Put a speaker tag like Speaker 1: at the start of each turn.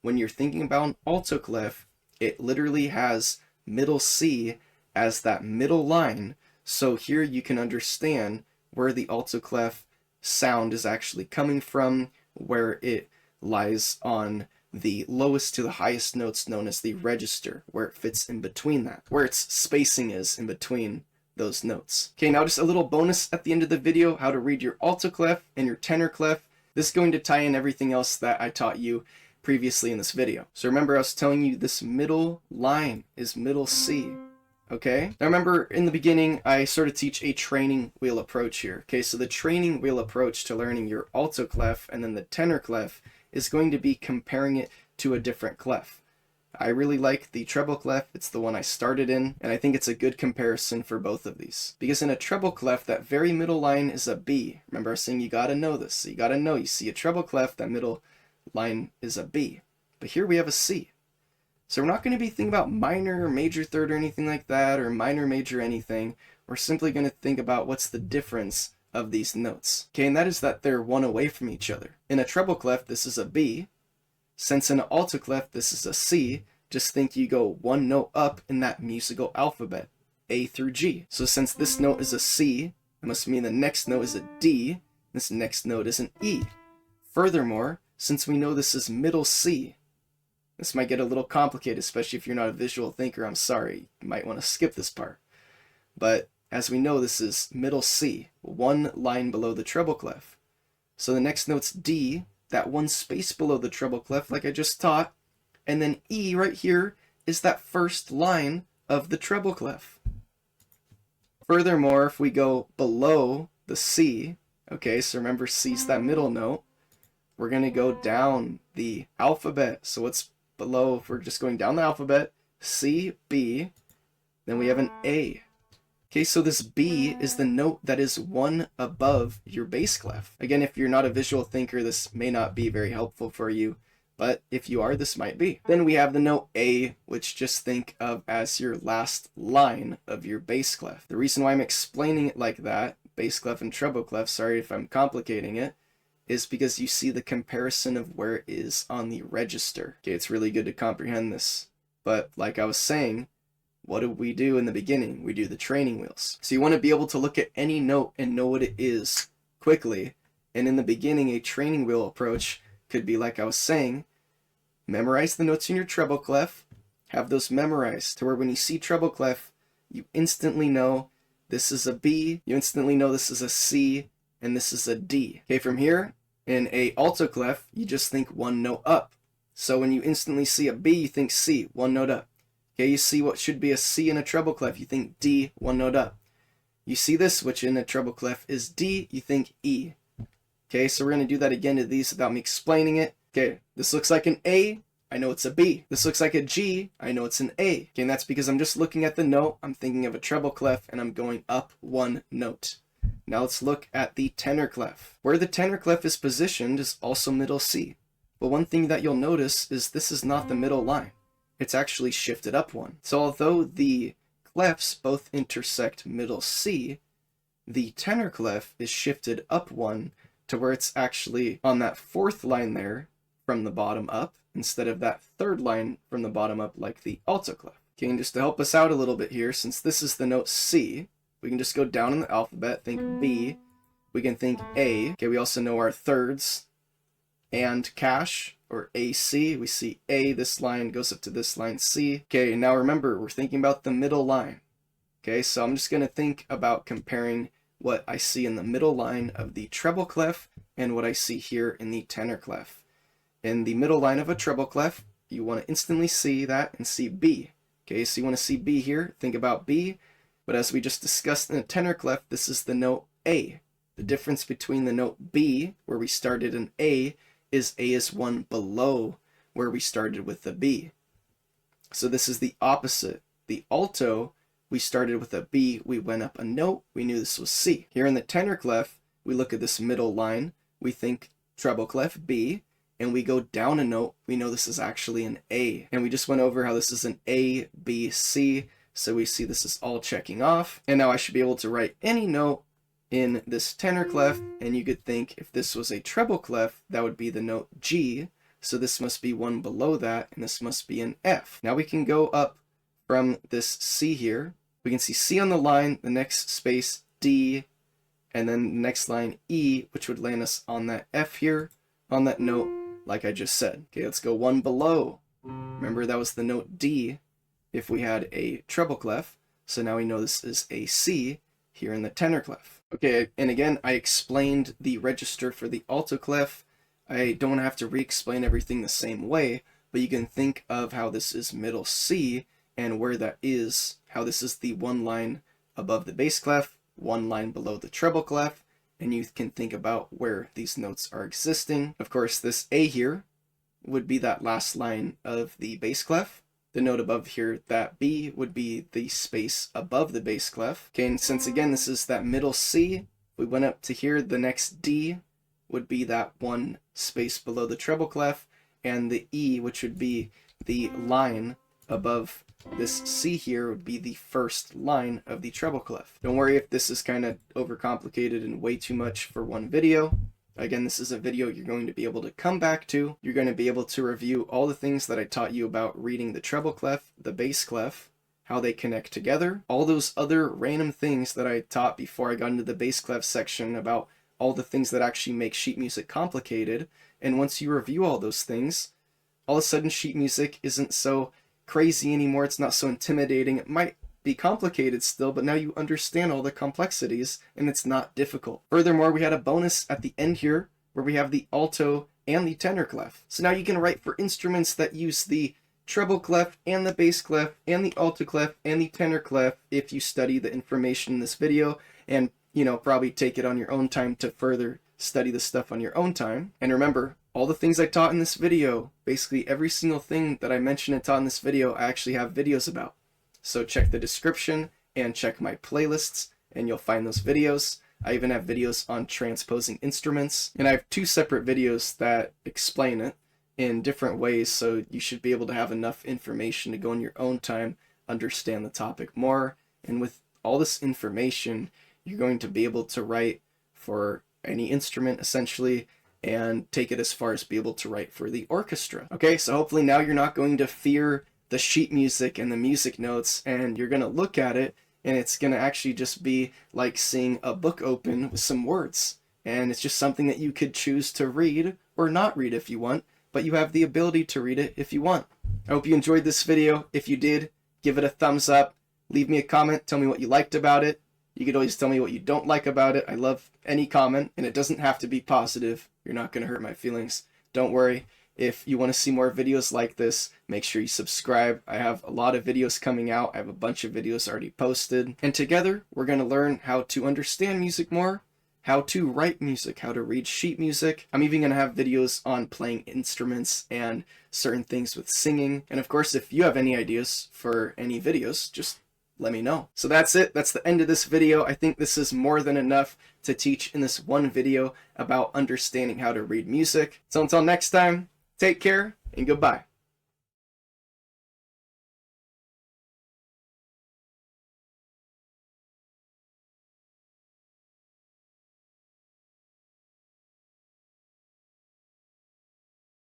Speaker 1: When you're thinking about an alto clef, it literally has middle C as that middle line. So here you can understand where the alto clef sound is actually coming from, where it lies on the lowest to the highest notes known as the register, where it fits in between that, where its spacing is in between those notes. Okay, now just a little bonus at the end of the video, how to read your alto clef and your tenor clef. This is going to tie in everything else that I taught you previously in this video. So remember, I was telling you this middle line is middle C. Okay, now remember in the beginning I sort of teach a training wheel approach here. Okay, so the training wheel approach to learning your alto clef and then the tenor clef is going to be comparing it to a different clef. I really like the treble clef. It's the one I started in, and I think it's a good comparison for both of these. Because in a treble clef, that very middle line is a B. Remember I was saying you gotta know this. So you gotta know, you see a treble clef, that middle line is a B. But here we have a C. So we're not going to be thinking about minor or major third or anything like that, or minor, major anything. We're simply going to think about what's the difference of these notes. Okay, and that is that they're one away from each other. In a treble clef, this is a B. Since in an alto clef, this is a C, just think you go one note up in that musical alphabet, A through G. So since this note is a C, it must mean the next note is a D, this next note is an E. Furthermore, since we know this is middle C, this might get a little complicated, especially if you're not a visual thinker. I'm sorry, you might want to skip this part. But as we know, this is middle C, one line below the treble clef. So the next note's D, that one space below the treble clef like I just taught, and then E right here is that first line of the treble clef. Furthermore, if we go below the C, okay, so remember C's that middle note, we're going to go down the alphabet. So what's below, if we're just going down the alphabet, C, B, then we have an A. Okay, so this B is the note that is one above your bass clef. Again, if you're not a visual thinker, this may not be very helpful for you, but if you are, this might be. Then we have the note A, which just think of as your last line of your bass clef. The reason why I'm explaining it like that, bass clef and treble clef, sorry if I'm complicating it, is because you see the comparison of where it is on the register. Okay, it's really good to comprehend this. But like I was saying, what do we do in the beginning? We do the training wheels. So you want to be able to look at any note and know what it is quickly. And in the beginning, a training wheel approach could be, like I was saying, memorize the notes in your treble clef, have those memorized to where when you see treble clef, you instantly know this is a B, you instantly know this is a C, and this is a D. Okay, from here, in a alto clef, you just think one note up. So when you instantly see a B, you think C, one note up. Okay, you see what should be a C in a treble clef, you think D, one note up. You see this, which in a treble clef is D, you think E. Okay, so we're going to do that again to these without me explaining it. Okay, this looks like an A, I know it's a B. This looks like a G, I know it's an A. Okay, and that's because I'm just looking at the note, I'm thinking of a treble clef, and I'm going up one note. Now let's look at the tenor clef. Where the tenor clef is positioned is also middle C. But one thing that you'll notice is this is not the middle line. It's actually shifted up one. So although the clefs both intersect middle C, the tenor clef is shifted up one to where it's actually on that fourth line there from the bottom up instead of that third line from the bottom up like the alto clef. Okay, and just to help us out a little bit here, since this is the note C, we can just go down in the alphabet, think B, we can think A. Okay, we also know our thirds and cash, or AC. We see A, this line goes up to this line C. Okay, now remember, we're thinking about the middle line. Okay, so I'm just going to think about comparing what I see in the middle line of the treble clef and what I see here in the tenor clef. In the middle line of a treble clef, you want to instantly see that and see B. Okay, so you want to see B here, think about B. But as we just discussed in the tenor clef, this is the note A. The difference between the note B, where we started an A is one below where we started with the B. So this is the opposite. The alto we started with a B, we went up a note, we knew this was C. Here in the tenor clef, we look at this middle line, we think treble clef B, and we go down a note, we know this is actually an A. And we just went over how this is an A, B, C, so we see this is all checking off. And now I should be able to write any note in this tenor clef, and you could think if this was a treble clef, that would be the note G, so this must be one below that, and this must be an F. Now we can go up from this C here. We can see C on the line, the next space D, and then the next line E, which would land us on that F here, on that note, like I just said. Okay, let's go one below. Remember that was the note D if we had a treble clef, so now we know this is a C here in the tenor clef. Okay, and again, I explained the register for the alto clef. I don't have to re-explain everything the same way, but you can think of how this is middle C and where that is, how this is the one line above the bass clef, one line below the treble clef, and you can think about where these notes are existing. Of course, this A here would be that last line of the bass clef. The note above here, that B, would be the space above the bass clef. Okay, and since again this is that middle C, we went up to here, the next D would be that one space below the treble clef, and the E, which would be the line above this C here, would be the first line of the treble clef. Don't worry if this is kind of overcomplicated and way too much for one video. Again, this is a video you're going to be able to come back to. You're going to be able to review all the things that I taught you about reading the treble clef, the bass clef, how they connect together, all those other random things that I taught before I got into the bass clef section about all the things that actually make sheet music complicated. And once you review all those things, all of a sudden sheet music isn't so crazy anymore. It's not so intimidating. It might be complicated still, but now you understand all the complexities and it's not difficult. Furthermore, we had a bonus at the end here where we have the alto and the tenor clef. So now you can write for instruments that use the treble clef and the bass clef and the alto clef and the tenor clef if you study the information in this video and, you know, probably take it on your own time to further study the stuff on your own time. And remember, all the things I taught in this video, basically every single thing that I mentioned and taught in this video, I actually have videos about. So check the description and check my playlists and you'll find those videos. I even have videos on transposing instruments, and I have 2 separate videos that explain it in different ways, so you should be able to have enough information to go in your own time, understand the topic more, and with all this information, you're going to be able to write for any instrument essentially, and take it as far as be able to write for the orchestra. Okay, so hopefully now you're not going to fear the sheet music and the music notes, and you're going to look at it and it's going to actually just be like seeing a book open with some words, and it's just something that you could choose to read or not read if you want, but you have the ability to read it if you want. I hope you enjoyed this video. If you did, give it a thumbs up, leave me a comment, tell me what you liked about it. You could always tell me what you don't like about it. I love any comment, and it doesn't have to be positive. You're not going to hurt my feelings. Don't worry. If you want to see more videos like this, make sure you subscribe. I have a lot of videos coming out. I have a bunch of videos already posted. And together, we're going to learn how to understand music more, how to write music, how to read sheet music. I'm even going to have videos on playing instruments and certain things with singing. And of course, if you have any ideas for any videos, just let me know. So that's it. That's the end of this video. I think this is more than enough to teach in this one video about understanding how to read music. So until next time, take care and goodbye.